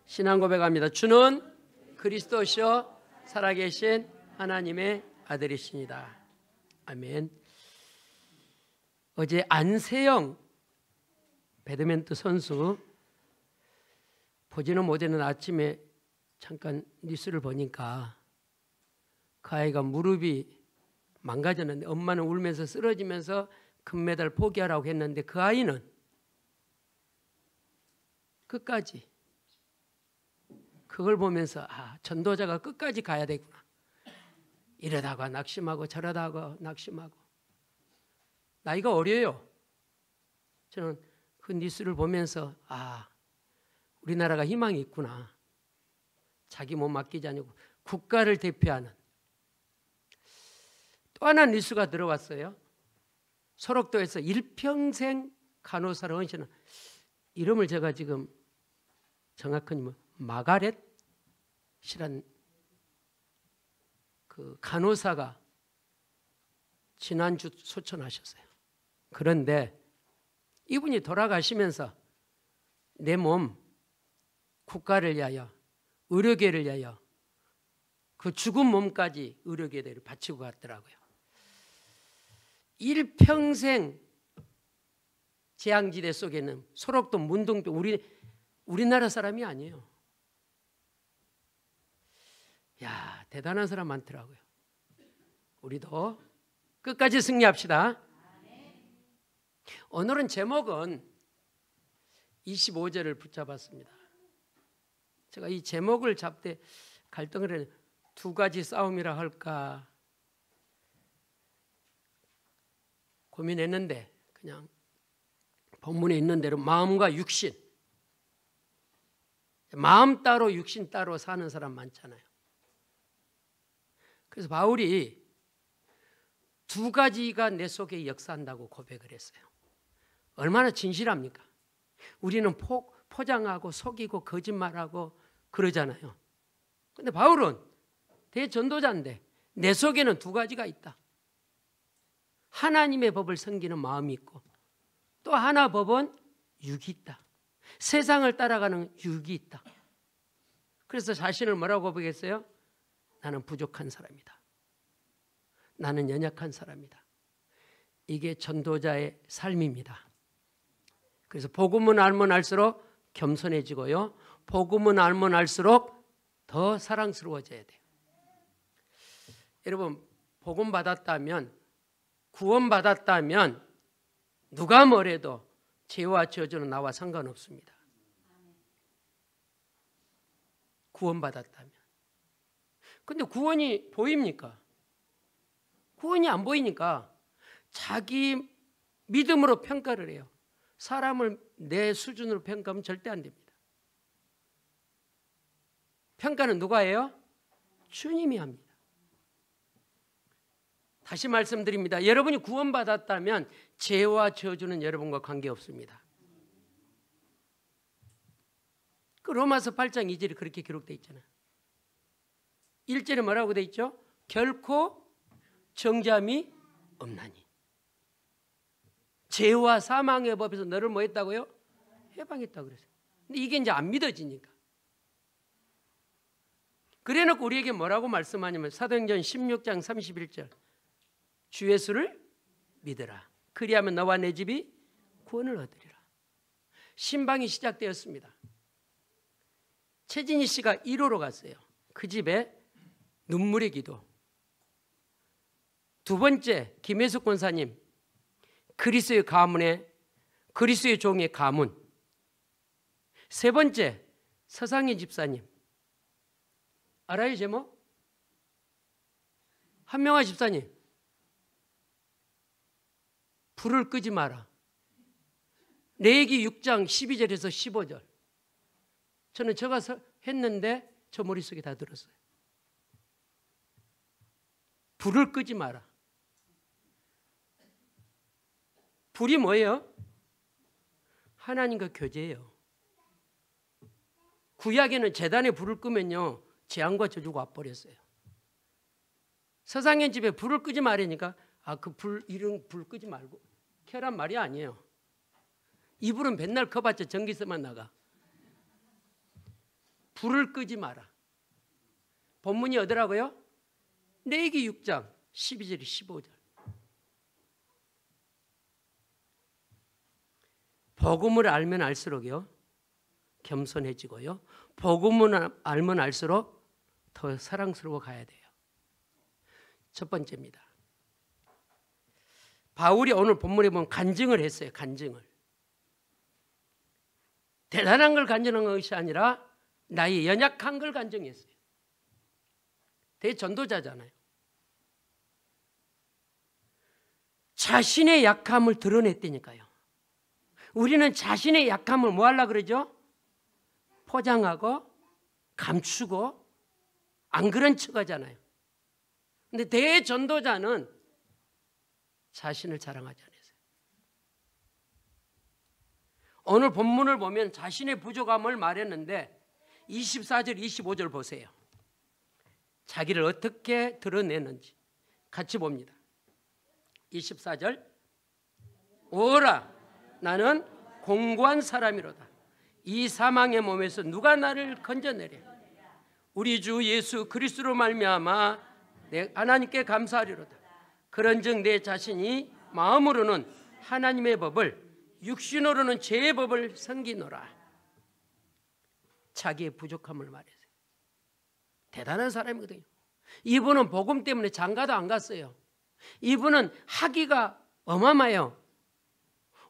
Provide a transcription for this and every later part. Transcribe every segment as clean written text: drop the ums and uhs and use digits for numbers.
신앙 고백합니다. 주는 그리스도시요 살아계신 하나님의 아들이십니다. 아멘. 어제 안세영 배드민턴 선수 보지는 못했는 아침에 잠깐 뉴스를 보니까 그 아이가 무릎이 망가졌는데 엄마는 울면서 쓰러지면서 금메달 포기하라고 했는데 그 아이는 끝까지 그걸 보면서 전도자가 끝까지 가야 되구나. 이러다가 낙심하고 저러다가 낙심하고. 나이가 어려요. 저는 그 뉴스를 보면서 우리나라가 희망이 있구나. 자기 몸 맡기지 않고 국가를 대표하는. 또 하나 뉴스가 들어왔어요. 소록도에서 일평생 간호사로 헌신한, 이름을 제가 지금 정확히 마가렛이란 그 간호사가 지난주 소천하셨어요. 그런데 이분이 돌아가시면서 내 몸 국가를 위하여, 의료계를 위하여 그 죽은 몸까지 의료계를 바치고 갔더라고요. 일평생 재앙지대 속에는 소록도 문동도 우리나라 사람이 아니에요. 야, 대단한 사람 많더라고요. 우리도 끝까지 승리합시다. 오늘은 제목은 25절을 붙잡았습니다. 제가 이 제목을 잡되 갈등을 했는데 두 가지 싸움이라 할까 고민했는데 그냥 본문에 있는 대로 마음과 육신, 마음 따로 육신 따로 사는 사람 많잖아요. 그래서 바울이 두 가지가 내 속에 역사한다고 고백을 했어요. 얼마나 진실합니까? 우리는 포장하고 속이고 거짓말하고 그러잖아요. 근데 바울은 대전도자인데 내 속에는 두 가지가 있다. 하나님의 법을 섬기는 마음이 있고 또 하나 법은 육이 있다. 세상을 따라가는 육이 있다. 그래서 자신을 뭐라고 고백했어요? 나는 부족한 사람이다. 나는 연약한 사람이다. 이게 전도자의 삶입니다. 그래서 복음은 알면 알수록 겸손해지고요. 복음은 알면 알수록 더 사랑스러워져야 돼요. 여러분, 복음 받았다면, 구원 받았다면 누가 뭐래도 죄와 저주는 나와 상관없습니다. 구원 받았다면. 근데 구원이 보입니까? 구원이 안 보이니까 자기 믿음으로 평가를 해요. 사람을 내 수준으로 평가하면 절대 안 됩니다. 평가는 누가 해요? 주님이 합니다. 다시 말씀드립니다. 여러분이 구원받았다면 죄와 저주는 여러분과 관계없습니다. 그 로마서 8장 2절에 그렇게 기록되어 있잖아요. 1절에 뭐라고 되어 있죠? 결코 정죄함이 없나니. 죄와 사망의 법에서 너를 뭐 했다고요? 해방했다고 그랬어요. 근데 이게 이제 안 믿어지니까. 그래놓고 우리에게 뭐라고 말씀하냐면 사도행전 16장 31절 주 예수를 믿으라. 그리하면 너와 내 집이 구원을 얻으리라. 신방이 시작되었습니다. 최진희 씨가 1호로 갔어요. 그 집에 눈물의 기도. 두 번째 김혜숙 권사님 그리스도의 가문에 그리스도의 종의 가문. 세 번째 서상희 집사님. 알아요 제목? 한명화 집사님. 불을 끄지 마라. 레위기 6장 12절에서 15절. 저는 저가 했는데 저 머릿속에 다 들었어요. 불을 끄지 마라. 불이 뭐예요? 하나님과 교제예요. 구약에는 제단에 불을 끄면요 재앙과 저주가 와버렸어요. 서상현 집에 불을 끄지 말으니까 그 불 이런 불 끄지 말고 켜란 말이 아니에요. 이 불은 맨날 커봤자 전기세만 나가. 불을 끄지 마라. 본문이 어디라고요? 레위기 6장 12절 15절. 복음을 알면 알수록요 겸손해지고요, 복음을 알면 알수록 더 사랑스러워 가야 돼요. 첫 번째입니다. 바울이 오늘 본문에 보면 간증을 했어요. 간증을. 대단한 걸 간증한 것이 아니라 나의 연약한 걸 간증했어요. 대전도자잖아요. 자신의 약함을 드러냈다니까요. 우리는 자신의 약함을 뭐 하려고 그러죠? 포장하고 감추고 안 그런 척 하잖아요. 근데 대전도자는 자신을 자랑하지 않았어요. 오늘 본문을 보면 자신의 부족함을 말했는데 24절 25절 보세요. 자기를 어떻게 드러내는지 같이 봅니다. 24절 오라 나는 공고한 사람이로다. 이 사망의 몸에서 누가 나를 건져내랴. 우리 주 예수 그리스도로 말미암아 내 하나님께 감사하리로다. 그런즉 내 자신이 마음으로는 하나님의 법을 육신으로는 죄의 법을 섬기노라. 자기의 부족함을 말했어요. 대단한 사람이거든요. 이분은 복음 때문에 장가도 안 갔어요. 이분은 학위가 어마어마해요.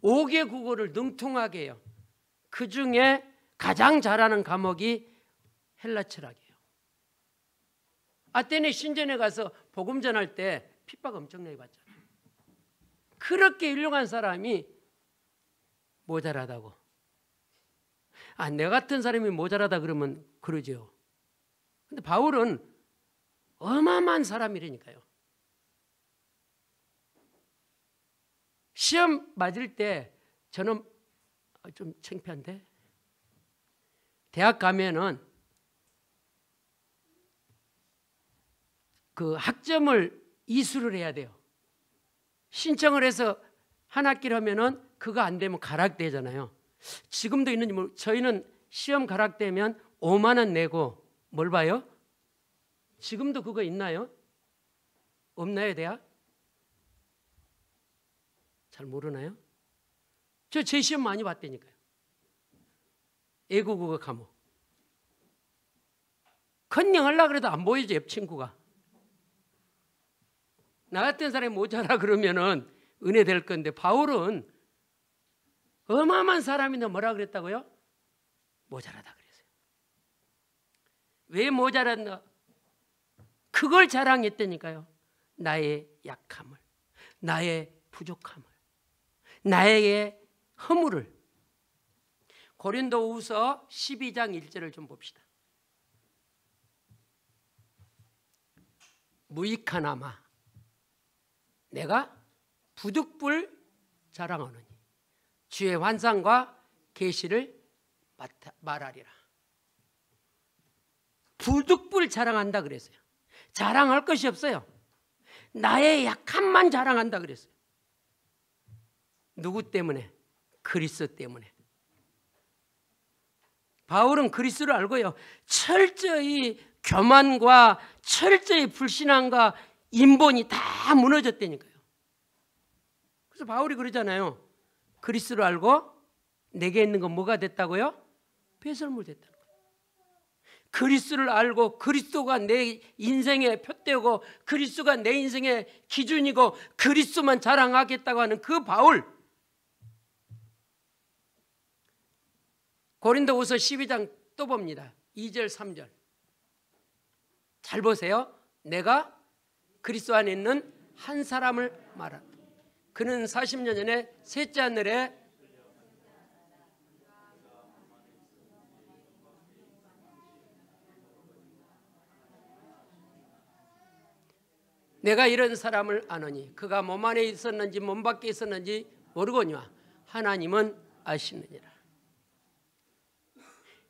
5개 국어를 능통하게 해요. 그 중에 가장 잘하는 과목이 헬라 철학이에요. 아테네 신전에 가서 복음 전할 때 핍박 엄청나게 받잖아요. 그렇게 훌륭한 사람이 모자라다고. 내 같은 사람이 모자라다 그러면 그러죠. 근데 바울은 어마어마한 사람이라니까요. 시험 맞을 때 저는 좀 창피한데, 대학 가면은 그 학점을 이수를 해야 돼요. 신청을 해서 한 학기를 하면은 그거 안 되면 가락되잖아요. 지금도 있는지 모르겠어요. 저희는 시험 가락되면 5만 원 내고 뭘 봐요? 지금도 그거 있나요? 없나요, 대학? 잘 모르나요? 저 제 시험 많이 봤다니까요. 애국어 과목. 컨닝하려고 그래도 안 보이죠, 옆 친구가. 나 같은 사람이 모자라 그러면은 은혜 될 건데, 바울은 어마어마한 사람인데 뭐라 그랬다고요? 모자라다 그랬어요. 왜 모자랐나? 그걸 자랑했다니까요. 나의 약함을, 나의 부족함을, 나의 허물을. 고린도후서 12장 1절을 좀 봅시다. 무익하나마 내가 부득불 자랑하노니 주의 환상과 계시를 말하리라. 부득불 자랑한다 그랬어요. 자랑할 것이 없어요. 나의 약함만 자랑한다 그랬어요. 누구 때문에? 그리스도 때문에. 바울은 그리스도를 알고요, 철저히 교만과 철저히 불신앙과 인본이 다 무너졌다니까요. 그래서 바울이 그러잖아요. 그리스도를 알고 내게 있는 건 뭐가 됐다고요? 배설물 됐다는 거예요. 그리스도를 알고 그리스도가 내 인생의 표대고 그리스도가 내 인생의 기준이고 그리스도만 자랑하겠다고 하는 그 바울. 고린도후서 12장 또 봅니다. 2절 3절 잘 보세요. 내가 그리스도 안에 있는 한 사람을 말한다. 그는 40년 전에 셋째 하늘에 내가 이런 사람을 아노니 그가 몸 안에 있었는지 몸 밖에 있었는지 모르거니와 하나님은 아시느니라.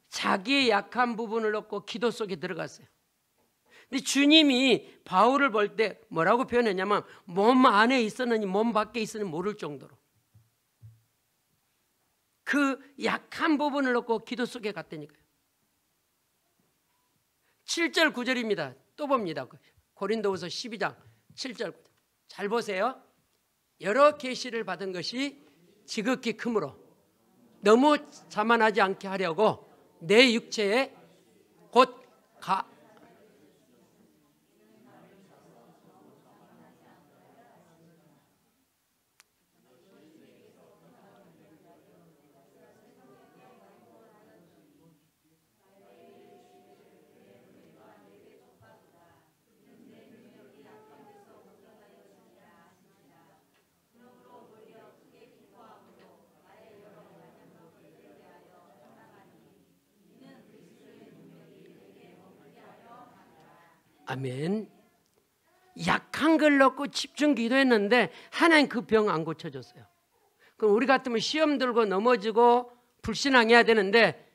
자기의 약한 부분을 놓고 기도 속에 들어갔어요. 근데 주님이 바울을 볼 때 뭐라고 표현했냐면 몸 안에 있었는지 몸 밖에 있었는지 모를 정도로 그 약한 부분을 놓고 기도 속에 갔다니까요. 7절 9절입니다. 또 봅니다. 고린도후서 12장 7절 9절. 잘 보세요. 여러 계시를 받은 것이 지극히 크므로 너무 자만하지 않게 하려고 내 육체에 곧 아멘. 약한 걸 넣고 집중 기도했는데 하나님 그 병 안 고쳐줬어요. 그럼 우리 같으면 시험 들고 넘어지고 불신앙해야 되는데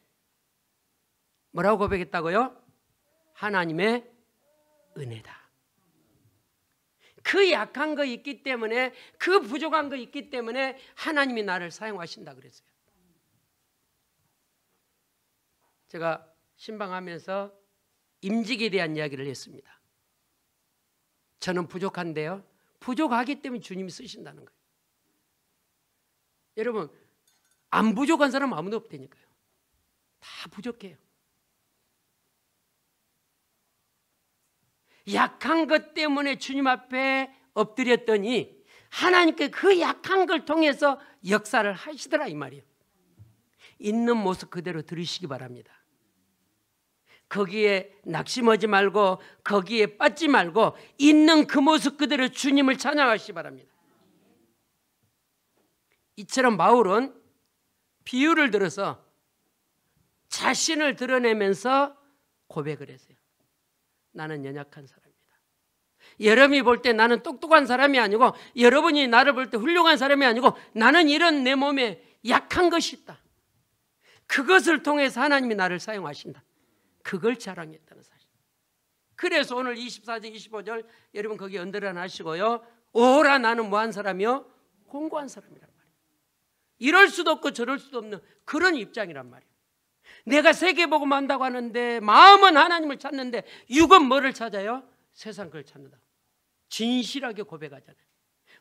뭐라고 고백했다고요? 하나님의 은혜다. 그 약한 거 있기 때문에, 그 부족한 거 있기 때문에 하나님이 나를 사용하신다 그랬어요. 제가 신방하면서 임직에 대한 이야기를 했습니다. 저는 부족한데요, 부족하기 때문에 주님이 쓰신다는 거예요. 여러분, 안 부족한 사람은 아무도 없다니까요. 다 부족해요. 약한 것 때문에 주님 앞에 엎드렸더니 하나님께 그 약한 걸 통해서 역사를 하시더라 이 말이에요. 있는 모습 그대로 들으시기 바랍니다. 거기에 낙심하지 말고 거기에 빠지지 말고 있는 그 모습 그대로 주님을 찬양하시기 바랍니다. 이처럼 바울은 비유를 들어서 자신을 드러내면서 고백을 했어요. 나는 연약한 사람이다. 여러분이 볼 때 나는 똑똑한 사람이 아니고, 여러분이 나를 볼 때 훌륭한 사람이 아니고, 나는 이런 내 몸에 약한 것이 있다. 그것을 통해서 하나님이 나를 사용하신다. 그걸 자랑했다는 사실. 그래서 오늘 24절 25절 여러분 거기 언더라인 하시고요. 오라 나는 뭐한 사람이요? 공고한 사람이란 말이에요. 이럴 수도 없고 저럴 수도 없는 그런 입장이란 말이에요. 내가 세계복음 한다고 하는데 마음은 하나님을 찾는데 육은 뭐를 찾아요? 세상 걸 찾는다. 진실하게 고백하잖아요.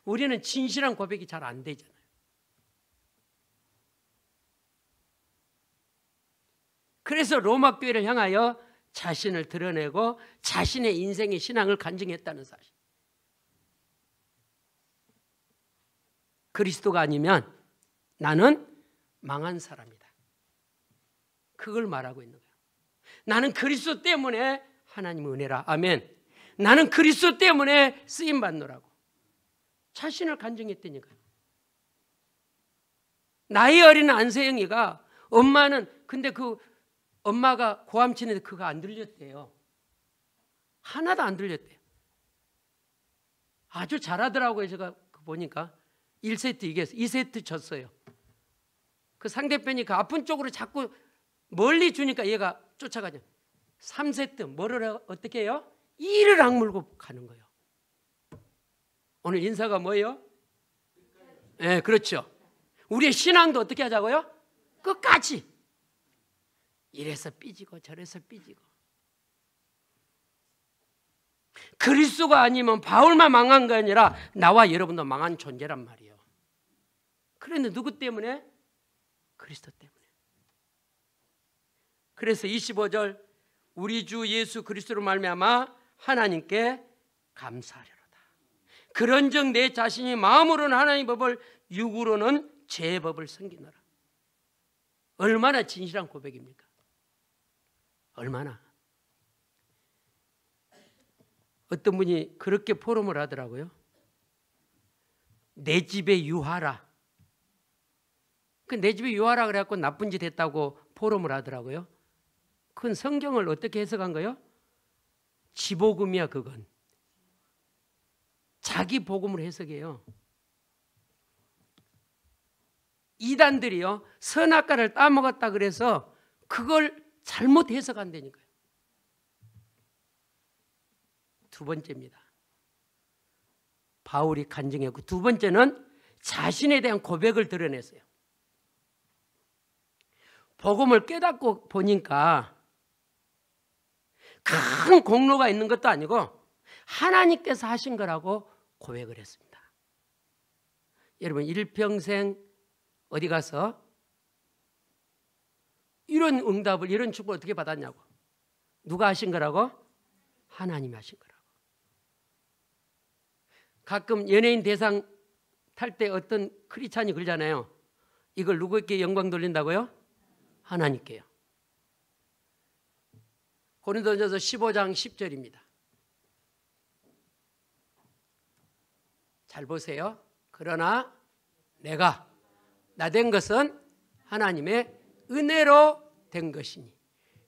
우리는 진실한 고백이 잘 안 되잖아요. 그래서 로마 교회를 향하여 자신을 드러내고 자신의 인생의 신앙을 간증했다는 사실. 그리스도가 아니면 나는 망한 사람이다. 그걸 말하고 있는 거예요. 나는 그리스도 때문에 하나님의 은혜라. 아멘. 나는 그리스도 때문에 쓰임 받노라고 자신을 간증했다니까요. 나이 어린 안세영이가 엄마는 근데 그 엄마가 고함 치는데 그거 안 들렸대요. 하나도 안 들렸대요. 아주 잘하더라고요. 제가 보니까 1세트 이겼어요. 2세트 졌어요. 그 상대편이 그 아픈 쪽으로 자꾸 멀리 주니까 얘가 쫓아가죠. 3세트 뭐를 어떻게 해요? 이를 악물고 가는 거예요. 오늘 인사가 뭐예요? 네, 그렇죠. 우리의 신앙도 어떻게 하자고요? 끝까지. 이래서 삐지고 저래서 삐지고. 그리스도가 아니면 바울만 망한 게 아니라 나와 여러분도 망한 존재란 말이에요. 그런데 누구 때문에? 그리스도 때문에. 그래서 25절 우리 주 예수 그리스도로 말미암아 하나님께 감사하려다. 그런즉 내 자신이 마음으로는 하나님의 법을 육으로는 제 법을 섬기노라. 얼마나 진실한 고백입니까? 얼마나. 어떤 분이 그렇게 포럼을 하더라고요. 내 집에 유하라. 내 집에 유하라 그래갖고 나쁜 짓 했다고 포럼을 하더라고요. 그건 성경을 어떻게 해석한 거예요? 지복음이야 그건. 자기 복음을 해석해요. 이단들이요 선악과를 따먹었다 그래서 그걸 잘못 해석한다니까요. 두 번째입니다. 바울이 간증했고, 두 번째는 자신에 대한 고백을 드러냈어요. 복음을 깨닫고 보니까 큰 공로가 있는 것도 아니고 하나님께서 하신 거라고 고백을 했습니다. 여러분 일평생 어디 가서 이런 응답을, 이런 축복을 어떻게 받았냐고. 누가 하신 거라고? 하나님이 하신 거라고. 가끔 연예인 대상 탈 때 어떤 크리스찬이 그러잖아요. 이걸 누구에게 영광 돌린다고요? 하나님께요. 고린도전서 15장 10절입니다. 잘 보세요. 그러나 내가 나 된 것은 하나님의 은혜로 된 것이니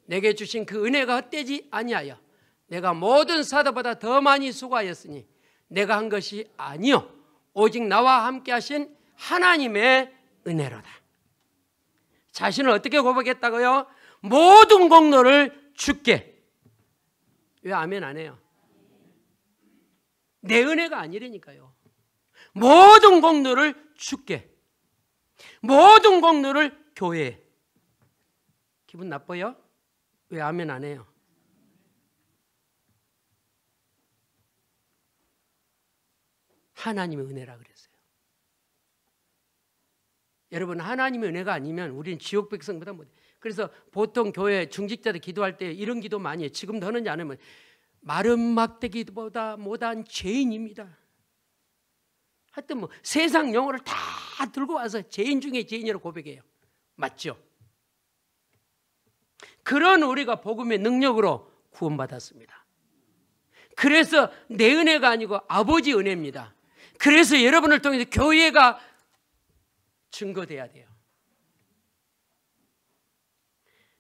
내게 주신 그 은혜가 헛되지 아니하여 내가 모든 사도보다 더 많이 수고하였으니 내가 한 것이 아니요 오직 나와 함께 하신 하나님의 은혜로다. 자신을 어떻게 고백했다고요? 모든 공로를 주께. 왜 아멘 안 해요? 내 은혜가 아니라니까요. 모든 공로를 주께. 모든 공로를 교회에. 기분 나빠요? 왜 아멘 안 해요? 하나님의 은혜라 그랬어요. 여러분 하나님의 은혜가 아니면 우리는 지옥 백성보다 못해. 그래서 보통 교회 중직자들 기도할 때 이런 기도 많이 해요. 지금도 하는지 안 하면 마른 막대기보다 못한 죄인입니다. 하여튼 뭐 세상 영어를 다 들고 와서 죄인 중에 죄인이라고 고백해요. 맞죠? 그런 우리가 복음의 능력으로 구원받았습니다. 그래서 내 은혜가 아니고 아버지 은혜입니다. 그래서 여러분을 통해서 교회가 증거돼야 돼요.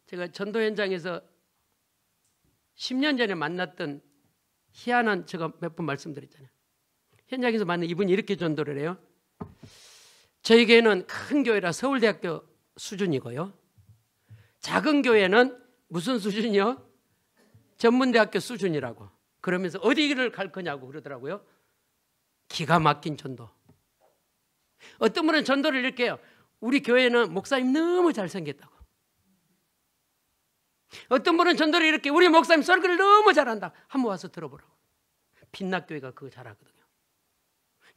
제가 전도 현장에서 10년 전에 만났던 희한한, 제가 몇 번 말씀드렸잖아요. 현장에서 만난 이분이 이렇게 전도를 해요. 저희 교회는 큰 교회라 서울대학교 수준이고요. 작은 교회는 무슨 수준이요? 전문대학교 수준이라고. 그러면서 어디를 갈 거냐고 그러더라고요. 기가 막힌 전도. 어떤 분은 전도를 이렇게 해요. 우리 교회는 목사님 너무 잘생겼다고. 어떤 분은 전도를 이렇게, 우리 목사님 설교를 너무 잘한다. 한번 와서 들어보라고. 빛락교회가 그거 잘하거든요.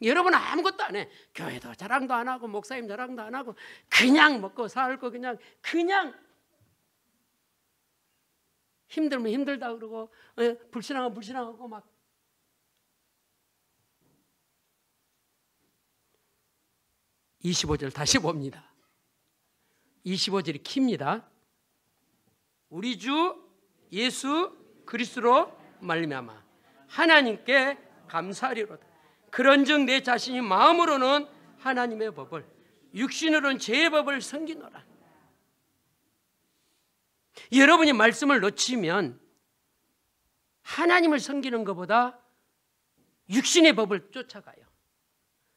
여러분은 아무것도 안 해. 교회도 자랑도 안 하고 목사님 자랑도 안 하고 그냥 먹고 살고 그냥 힘들면 힘들다 그러고 불신하고 불신하고 막. (25절) 다시 봅니다. 25절이 킵니다. 우리 주 예수 그리스도로 말미암아 하나님께 감사하리로다. 그런즉 내 자신이 마음으로는 하나님의 법을, 육신으로는 죄의 법을 섬기노라. 여러분이 말씀을 놓치면 하나님을 섬기는 것보다 육신의 법을 쫓아가요.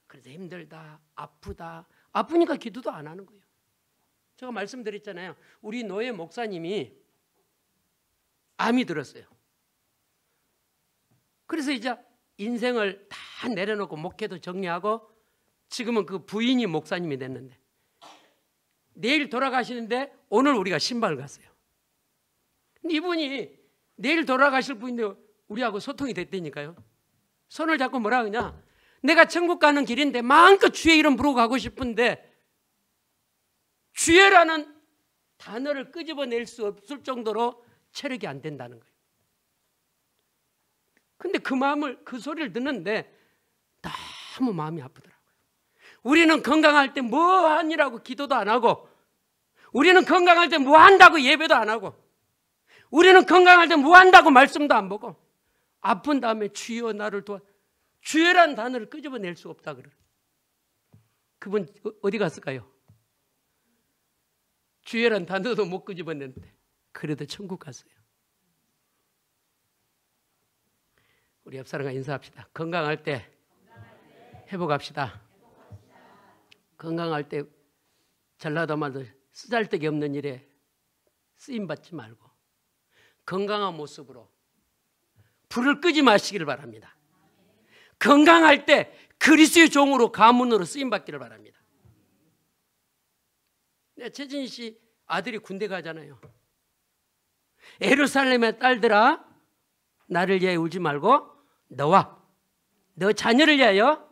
그래서 힘들다, 아프다, 아프니까 기도도 안 하는 거예요. 제가 말씀드렸잖아요. 우리 노예 목사님이 암이 들었어요. 그래서 이제 인생을 다 내려놓고 목회도 정리하고 지금은 그 부인이 목사님이 됐는데 내일 돌아가시는데 오늘 우리가 신방을 갔어요. 근데 이분이 내일 돌아가실 분인데 우리하고 소통이 됐다니까요. 손을 잡고 뭐라 그러냐. 내가 천국 가는 길인데 마음껏 주의 이름 부르고 가고 싶은데 주의라는 단어를 끄집어낼 수 없을 정도로 체력이 안 된다는 거예요. 근데 그 마음을, 그 소리를 듣는데 너무 마음이 아프더라고요. 우리는 건강할 때 뭐 하니라고 기도도 안 하고, 우리는 건강할 때 뭐 한다고 예배도 안 하고, 우리는 건강할 때 뭐 한다고 말씀도 안 보고, 아픈 다음에 주여 나를 도와, 주여란 단어를 끄집어낼 수 없다 그래요. 그분 어디 갔을까요? 주여란 단어도 못 끄집어냈는데 그래도 천국 갔어요. 우리 옆 사람과 인사합시다. 건강할 때 회복합시다. 건강할 때 전라도 말도 쓰잘데기 없는 일에 쓰임받지 말고 건강한 모습으로 불을 끄지 마시기를 바랍니다. 건강할 때 그리스도의 종으로 가문으로 쓰임받기를 바랍니다. 최진희 씨 아들이 군대 가잖아요. 예루살렘의 딸들아 나를 위하여 울지 말고 너와 너 자녀를 위하여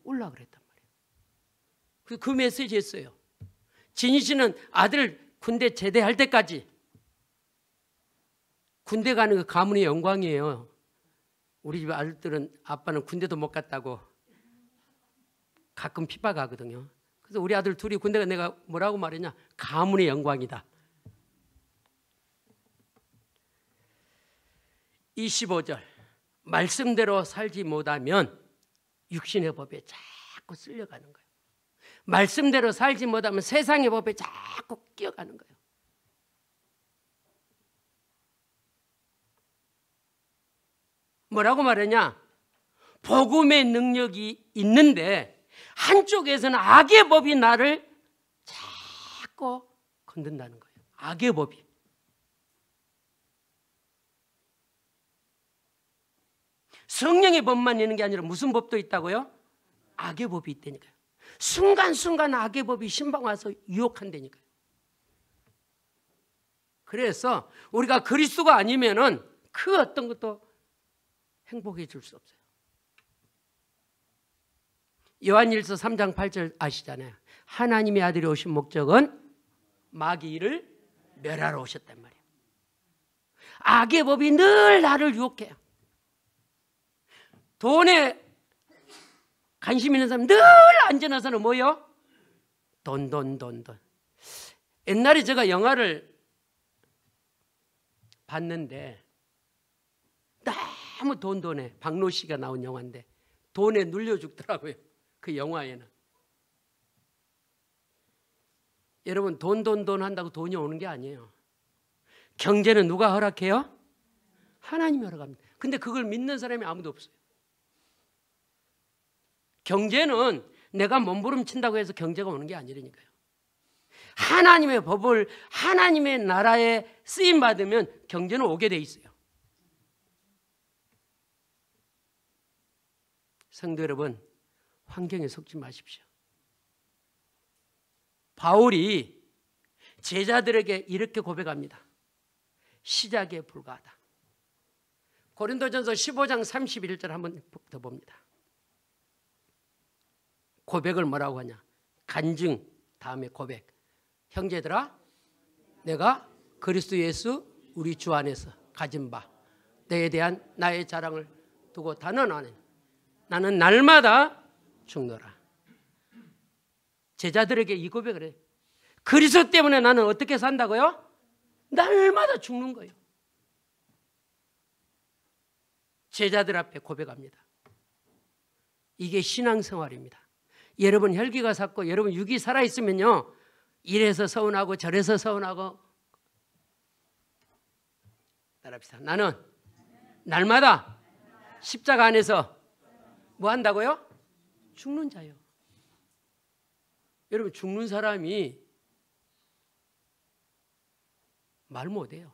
울라 그랬단 말이에요. 그 메시지였어요. 진희 씨는 아들 군대 제대할 때까지 군대 가는 거 가문의 영광이에요. 우리 집 아들들은 아빠는 군대도 못 갔다고 가끔 핍박하거든요. 그래서 우리 아들 둘이 군대가 내가 뭐라고 말했냐? 가문의 영광이다. 25절 말씀대로 살지 못하면 육신의 법에 자꾸 쓸려가는 거예요. 말씀대로 살지 못하면 세상의 법에 자꾸 끼어가는 거예요. 뭐라고 말하냐? 복음의 능력이 있는데 한쪽에서는 악의 법이 나를 자꾸 건든다는 거예요. 악의 법이. 성령의 법만 있는 게 아니라 무슨 법도 있다고요? 악의 법이 있다니까요. 순간순간 악의 법이 신방 와서 유혹한다니까요. 그래서 우리가 그리스도가 아니면은 그 어떤 것도 행복해 줄 수 없어요. 요한일서 3장 8절 아시잖아요. 하나님의 아들이 오신 목적은 마귀를 멸하러 오셨단 말이에요. 악의 법이 늘 나를 유혹해요. 돈에 관심 있는 사람 늘 앉아나서는 뭐요? 돈. 옛날에 제가 영화를 봤는데 너무 돈에 박노 씨가 나온 영화인데 돈에 눌려 죽더라고요. 그 영화에는. 여러분 돈 한다고 돈이 오는 게 아니에요. 경제는 누가 허락해요? 하나님이 허락합니다. 근데 그걸 믿는 사람이 아무도 없어요. 경제는 내가 몸부림친다고 해서 경제가 오는 게 아니라니까요. 하나님의 법을 하나님의 나라에 쓰임 받으면 경제는 오게 돼 있어요. 성도 여러분, 환경에 속지 마십시오. 바울이 제자들에게 이렇게 고백합니다. 시작에 불과하다. 고린도전서 15장 31절 한번 더 봅니다. 고백을 뭐라고 하냐? 간증 다음에 고백. 형제들아, 내가 그리스도 예수 우리 주 안에서 가진 바 내에 대한 나의 자랑을 두고 단언하는 나는 날마다 죽노라. 제자들에게 이 고백을 해요. 그리스도 때문에 나는 어떻게 산다고요? 날마다 죽는 거예요. 제자들 앞에 고백합니다. 이게 신앙생활입니다. 여러분 혈기가 삭고 여러분 육이 살아있으면요, 이래서 서운하고 저래서 서운하고. 따라합시다. 나는 날마다 십자가 안에서 뭐 한다고요? 죽는 자요. 여러분 죽는 사람이 말 못해요.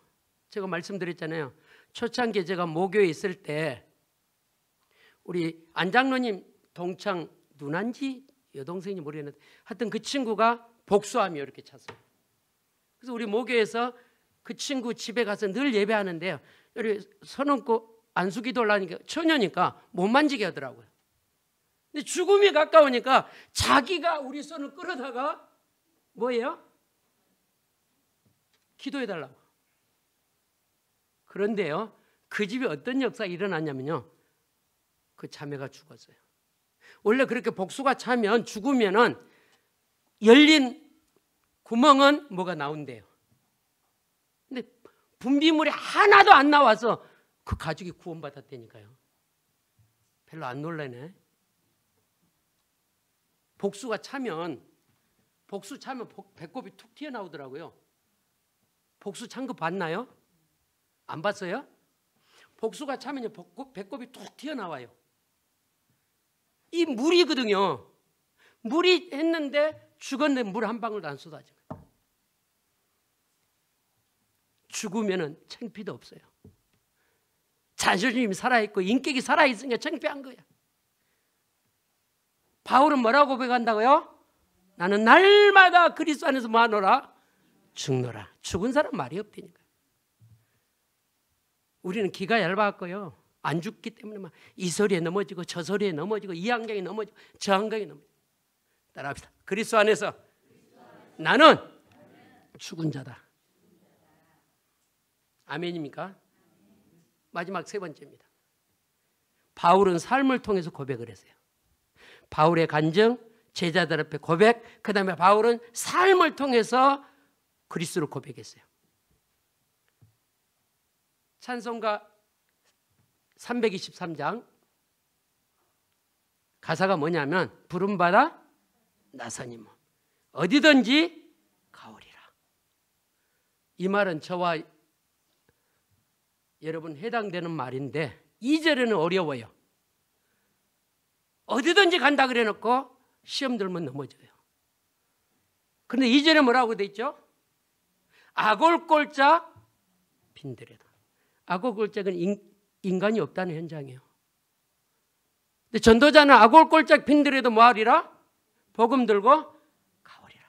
제가 말씀드렸잖아요. 초창기에 제가 모교에 있을 때 우리 안장로님 동창 누난지 여동생인지 모르겠는데 하여튼 그 친구가 복수하며 이렇게 찼어요. 그래서 우리 모교에서 그 친구 집에 가서 늘 예배하는데요, 이렇게 손 얹고 안수기도를 하니까 처녀니까 못 만지게 하더라고요. 근데 죽음이 가까우니까 자기가 우리 손을 끌어다가 뭐예요? 기도해달라고. 그런데요, 그 집에 어떤 역사가 일어났냐면요, 그 자매가 죽었어요. 원래 그렇게 복수가 차면 죽으면은 열린 구멍은 뭐가 나온대요. 근데 분비물이 하나도 안 나와서 그 가족이 구원받았다니까요. 별로 안 놀라네. 복수 차면 배꼽이 툭 튀어나오더라고요. 복수 찬 거 봤나요? 안 봤어요? 복수가 차면요, 배꼽이 툭 튀어나와요. 이 물이거든요. 물이 했는데 죽었는데 물 한 방울도 안 쏟아져요. 죽으면은 창피도 없어요. 자존심이 살아있고 인격이 살아있으니까 창피한 거야. 바울은 뭐라고 고백한다고요? 나는 날마다 그리스도 안에서 뭐하노라? 죽노라. 죽은 사람 말이 없다니까. 우리는 기가 얇았고요. 안 죽기 때문에 막 이 소리에 넘어지고 저 소리에 넘어지고 이 환경에 넘어지고 저 환경에 넘어지고. 따라합시다. 그리스도 안에서 나는 죽은 자다. 아멘입니까? 마지막 세 번째입니다. 바울은 삶을 통해서 고백을 했어요. 바울의 간증, 제자들 앞에 고백, 그 다음에 바울은 삶을 통해서 그리스도를 고백했어요. 찬송가 323장 가사가 뭐냐면 부름받아 나서니 뭐 어디든지 가오리라. 이 말은 저와 여러분 해당되는 말인데 2절에는 어려워요. 어디든지 간다 그래 놓고 시험 들면 넘어져요. 그런데 2절에 뭐라고 돼 있죠? 아골골짝 빈들에다. 아골골짝은 인간이 없다는 현장이에요. 근데 전도자는 아골골짝 빈들에도 뭐하리라? 복음 들고 가오리라.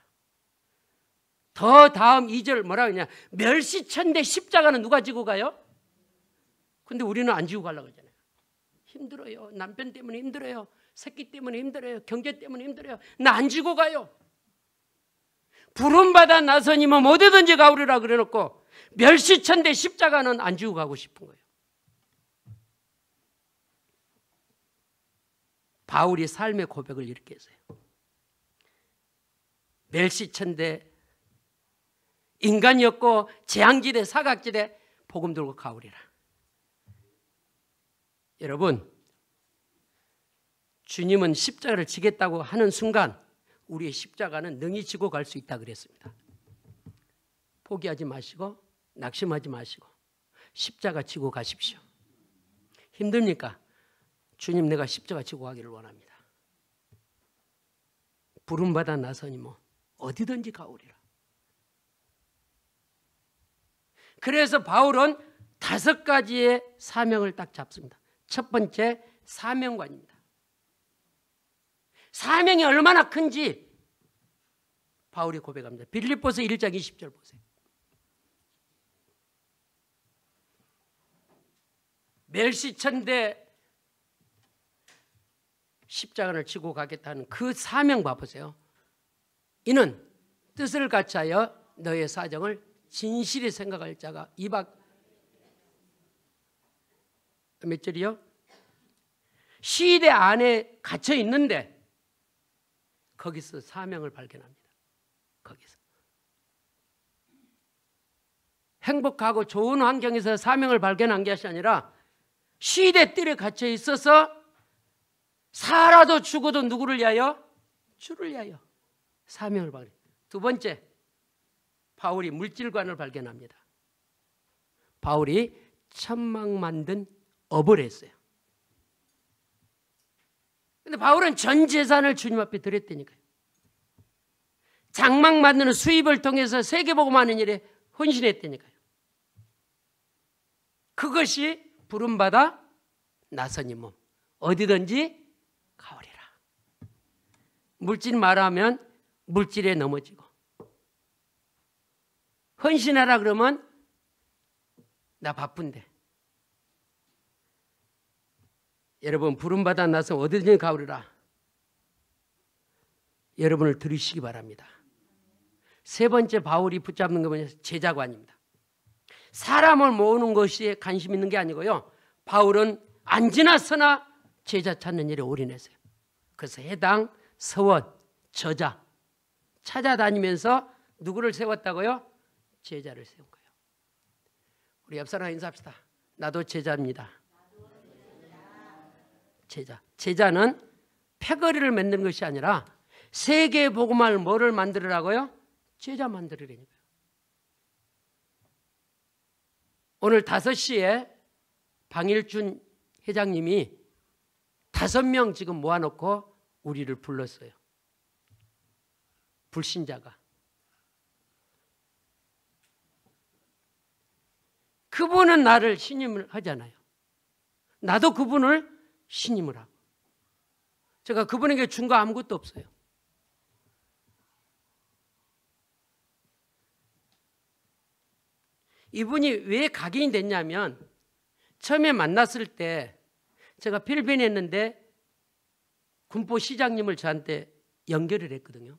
더 다음 2절 뭐라고 하냐? 멸시천대 십자가는 누가 지고 가요? 근데 우리는 안 지고 가려고 하잖아요. 힘들어요. 남편 때문에 힘들어요. 새끼 때문에 힘들어요. 경제 때문에 힘들어요. 나 안 지고 가요. 부름받아 나서니면 어디든지 가오리라 그래놓고 멸시천대 십자가는 안 지고 가고 싶은 거예요. 바울이 삶의 고백을 이렇게 했어요. 멸시천대 인간이었고 재앙지대 사각지대 복음 들고 가오리라. 여러분, 주님은 십자가를 지겠다고 하는 순간 우리의 십자가는 능히 지고 갈 수 있다 그랬습니다. 포기하지 마시고 낙심하지 마시고 십자가 지고 가십시오. 힘듭니까? 주님, 내가 십자가 지고 가기를 원합니다. 부름받아 나서니 뭐 어디든지 가오리라. 그래서 바울은 5가지의 사명을 딱 잡습니다. 첫 번째, 사명관입니다. 사명이 얼마나 큰지 바울이 고백합니다. 빌립보서 1장 20절 보세요. 멸시천대 십자가를 지고 가겠다는 그 사명 봐보세요. 이는 뜻을 같이하여 너의 사정을 진실히 생각할 자가 몇 절이요? 시대 안에 갇혀 있는데 거기서 사명을 발견합니다. 거기서 행복하고 좋은 환경에서 사명을 발견한 것이 아니라 시대 뜰에 갇혀 있어서 살아도 죽어도 누구를 위하여? 주를 위하여 사명을 발견. 두 번째, 바울이 물질관을 발견합니다. 바울이 천막 만든 업을 했어요. 근데 바울은 전 재산을 주님 앞에 드렸다니까요. 장막 만드는 수입을 통해서 세계복음하는 일에 헌신했다니까요. 그것이 부름받아 나서니 몸 어디든지 가오리라. 물질 말하면 물질에 넘어지고, 헌신하라 그러면 나 바쁜데. 여러분, 부름받아 나서 어디든지 가오리라. 여러분을 들으시기 바랍니다. 세 번째 바울이 붙잡는 건 뭐냐? 제자관입니다. 사람을 모으는 것이 관심 있는 게 아니고요. 바울은 안지나 서나 제자 찾는 일에 올인했어요. 그래서 해당, 서원, 저자 찾아다니면서 누구를 세웠다고요? 제자를 세운 거예요. 우리 옆 사람 인사합시다. 나도 제자입니다. 제자. 제자는 패거리를 만드는 것이 아니라 세계 복음할 뭐를 만들으라고요? 제자 만들으라니까요. 오늘 5시에 방일준 회장님이 5명 지금 모아놓고 우리를 불렀어요. 불신자가. 그분은 나를 신임을 하잖아요. 나도 그분을 신임을 하고. 제가 그분에게 준 거 아무것도 없어요. 이분이 왜 각인이 됐냐면 처음에 만났을 때 제가 필리핀에 있는데 군포 시장님을 저한테 연결을 했거든요.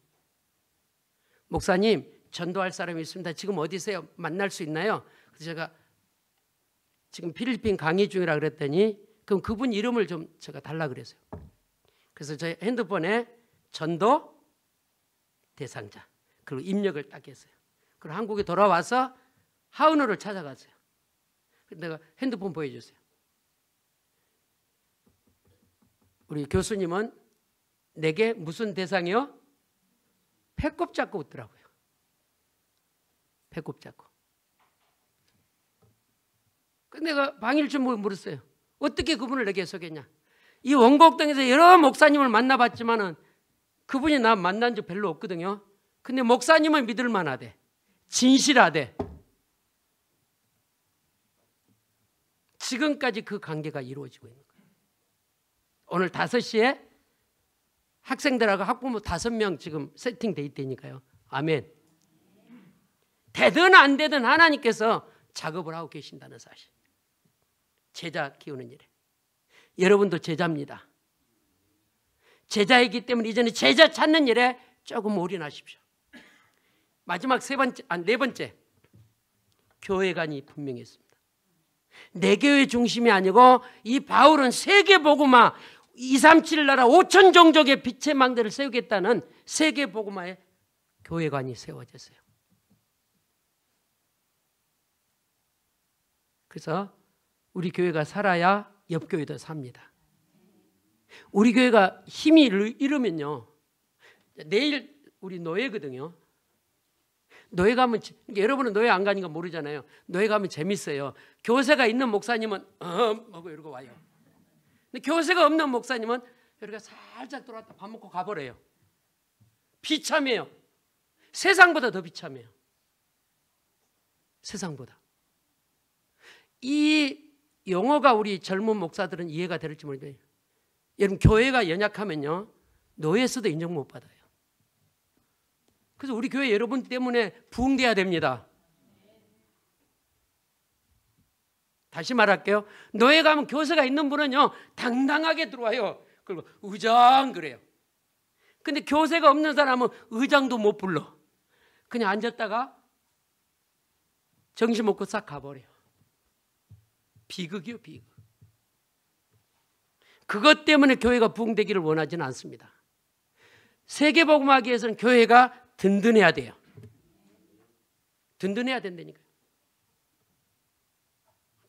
목사님, 전도할 사람이 있습니다. 지금 어디세요? 만날 수 있나요? 그래서 제가 지금 필리핀 강의 중이라 그랬더니 그럼 그분 이름을 좀 제가 달라 그랬어요. 그래서 제 핸드폰에 전도 대상자 그리고 입력을 딱 했어요. 그리고 한국에 돌아와서 하은호를 찾아갔어요. 내가 핸드폰 보여줬어요. 우리 교수님은 내게 무슨 대상이요? 배꼽 잡고 웃더라고요. 배꼽 잡고. 근데 내가 방일쯤 물었어요. 어떻게 그분을 내게 소개했냐? 이 원곡동에서 여러 목사님을 만나봤지만은 그분이 나 만난 적 별로 없거든요. 근데 목사님은 믿을 만하대. 진실하대. 지금까지 그 관계가 이루어지고 있는 거예요. 오늘 5시에 학생들하고 학부모 5명 지금 세팅돼 있다니까요. 아멘. 되든 안 되든 하나님께서 작업을 하고 계신다는 사실. 제자 키우는 일에. 여러분도 제자입니다. 제자이기 때문에 이제는 제자 찾는 일에 조금 올인하십시오. 마지막 네 번째. 교회관이 분명했습니다. 내 교회 중심이 아니고 이 바울은 세계복음화 237 나라 5천 종족의 빛의 망대를 세우겠다는 세계복음화의 교회관이 세워졌어요. 그래서 우리 교회가 살아야 옆 교회도 삽니다. 우리 교회가 힘이 이르면요. 내일 우리 노예거든요. 노예 가면 여러분은 노예 안 가니까 모르잖아요. 노예 가면 재밌어요. 교세가 있는 목사님은 하고 이러고 와요. 근데 교세가 없는 목사님은 여기가 살짝 돌아왔다 밥 먹고 가버려요. 비참해요. 세상보다 더 비참해요. 세상보다. 이 용어가 우리 젊은 목사들은 이해가 될지 모르겠어요. 여러분 교회가 연약하면요. 노예서도 인정 못 받아요. 그래서 우리 교회 여러분 때문에 부흥돼야 됩니다. 다시 말할게요. 노예 가면 교세가 있는 분은요. 당당하게 들어와요. 그리고 의장 그래요. 근데 교세가 없는 사람은 의장도 못 불러. 그냥 앉았다가 정신 먹고 싹 가버려요. 비극이요, 비극. 그것 때문에 교회가 부흥되기를 원하지는 않습니다. 세계복음하기 위해서는 교회가 든든해야 돼요. 든든해야 된다니까요.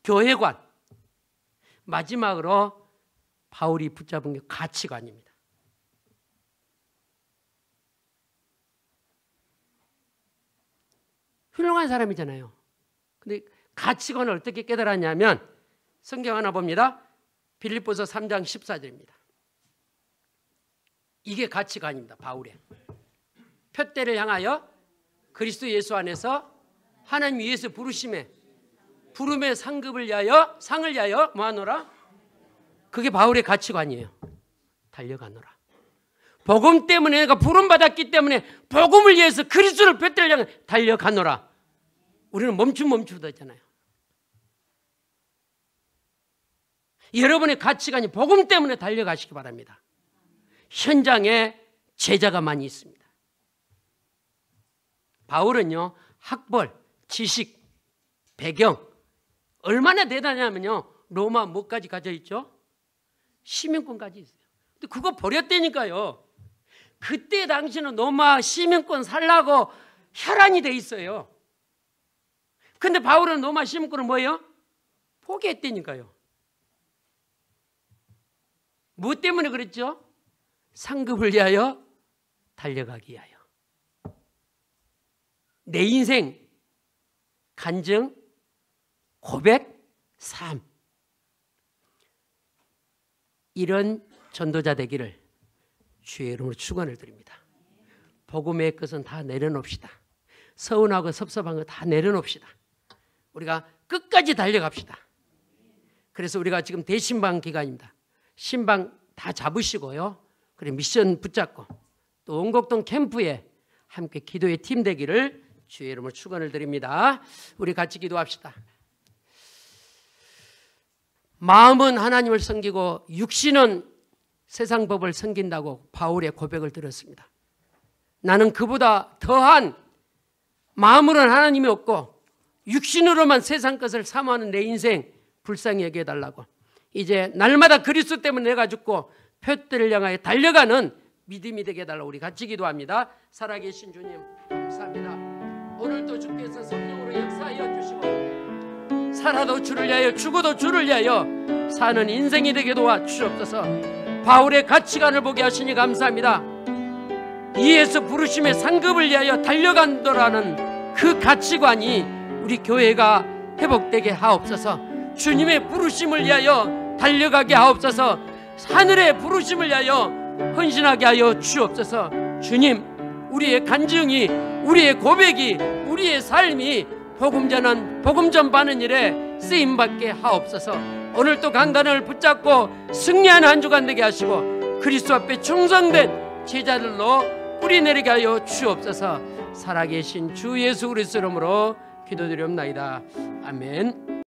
교회관. 마지막으로 바울이 붙잡은 게 가치관입니다. 훌륭한 사람이잖아요. 근데 가치관을 어떻게 깨달았냐면 성경 하나 봅니다. 빌립보서 3장 14절입니다. 이게 가치관입니다. 바울의. 표대를 향하여 그리스도 예수 안에서 하나님 위에서 부름의 상급을 위하여 상을 위하여 뭐하노라? 그게 바울의 가치관이에요. 달려가노라. 복음 때문에 내가 부름받았기 때문에 복음을 위해서 그리스도를 표대를 향해 달려가노라. 우리는 멈추다잖아요. 여러분의 가치관이 복음 때문에 달려가시기 바랍니다. 현장에 제자가 많이 있습니다. 바울은요, 학벌, 지식, 배경 얼마나 대단하냐면요, 로마 뭐까지 가져 있죠? 시민권까지 있어요. 근데 그거 버렸다니까요. 그때 당시는 로마 시민권 살라고 혈안이 돼 있어요. 근데 바울은 로마 시민권을 뭐예요? 포기했다니까요. 무엇 때문에 그랬죠? 상급을 위하여 달려가기 위하여. 내 인생 간증, 고백, 삶. 이런 전도자 되기를 주의 이름으로 축원을 드립니다. 복음의 것은 다 내려놓읍시다. 서운하고 섭섭한 거 다 내려놓읍시다. 우리가 끝까지 달려갑시다. 그래서 우리가 지금 대신방 기간입니다. 신방 다 잡으시고요. 그리고 미션 붙잡고 또 원곡동 캠프에 함께 기도의 팀 되기를 주의 이름으로 축원을 드립니다. 우리 같이 기도합시다. 마음은 하나님을 섬기고 육신은 세상 법을 섬긴다고 바울의 고백을 들었습니다. 나는 그보다 더한 마음으로는 하나님이 없고 육신으로만 세상 것을 사모하는 내 인생 불쌍히 여겨 달라고. 이제 날마다 그리스도 때문에 내가 죽고 표대를 향하여 달려가는 믿음이 되게 해달라고 우리 같이 기도합니다. 살아계신 주님 감사합니다. 오늘도 주께서 성령으로 역사하여 주시고 살아도 주를 위하여 죽어도 주를 위하여 사는 인생이 되게 도와주옵소서. 바울의 가치관을 보게 하시니 감사합니다. 이에서 부르심의 상급을 위하여 달려간다라는 그 가치관이 우리 교회가 회복되게 하옵소서. 주님의 부르심을 위하여 달려가게 하옵소서. 하늘의 부르심을 위하여 헌신하게 하여 주옵소서. 주님, 우리의 간증이, 우리의 고백이, 우리의 삶이 복음 전하는 일에 쓰임받게 하옵소서. 오늘도 강단을 붙잡고 승리하는 한 주간 되게 하시고 그리스도 앞에 충성된 제자들로 뿌리내리게 하여 주옵소서. 살아계신 주 예수 그리스도 이름으로 기도드리옵나이다. 아멘.